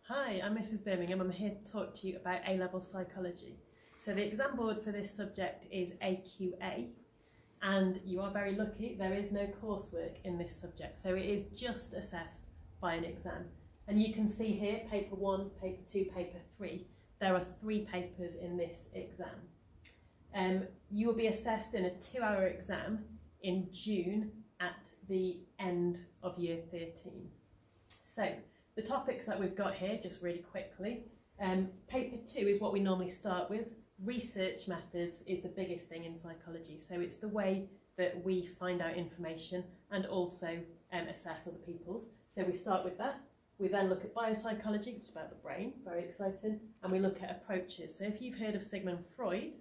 Hi, I'm Mrs. Birmingham. I'm here to talk to you about A-level psychology. So the exam board for this subject is AQA, and you are very lucky, there is no coursework in this subject, so it is just assessed by an exam. And you can see here, paper 1, paper 2, paper 3, there are 3 papers in this exam. You will be assessed in a 2-hour exam in June at the end of year 13. So the topics that we've got here, just really quickly, paper 2 is what we normally start with. Research methods is the biggest thing in psychology, so it's the way that we find out information and also assess other people's. So we start with that. We then look at biopsychology, which is about the brain, very exciting, and we look at approaches. So if you've heard of Sigmund Freud,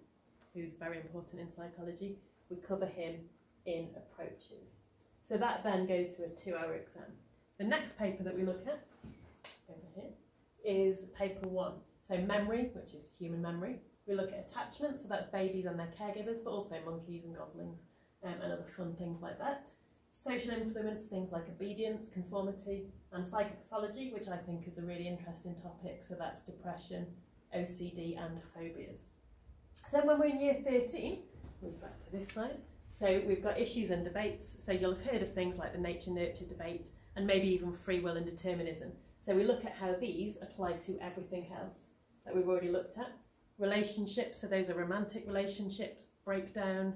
who's very important in psychology, we cover him in approaches. So that then goes to a 2-hour exam. The next paper that we look at, over here, is paper 1. So memory, which is human memory. We look at attachment, so that's babies and their caregivers, but also monkeys and goslings and other fun things like that. Social influence, things like obedience, conformity, and psychopathology, which I think is a really interesting topic. So that's depression, OCD and phobias. So when we're in year 13, move back to this side. So we've got issues and debates. So you'll have heard of things like the nature-nurture debate and maybe even free will and determinism. So we look at how these apply to everything else that we've already looked at. Relationships, so those are romantic relationships, breakdown,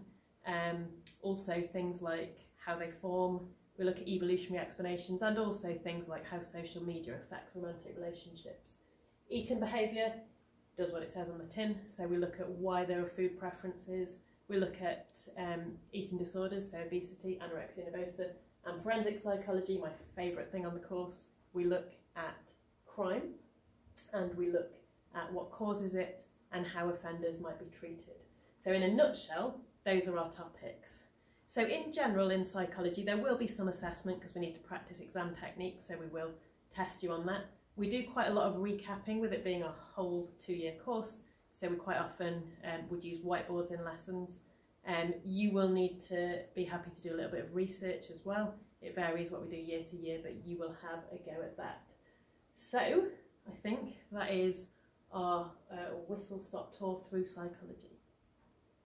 also things like how they form. We look at evolutionary explanations and also things like how social media affects romantic relationships. Eating behaviour does what it says on the tin, so we look at why there are food preferences. We look at eating disorders, so obesity, anorexia nervosa, and forensic psychology, my favourite thing on the course. We look at crime and we look at what causes it and how offenders might be treated. So in a nutshell, those are our topics. So in general in psychology there will be some assessment because we need to practice exam techniques, so we will test you on that. We do quite a lot of recapping with it being a whole 2-year course, so we quite often would use whiteboards in lessons. You will need to be happy to do a little bit of research as well. It varies what we do year to year, but you will have a go at that. So I think that is our whistle-stop tour through psychology.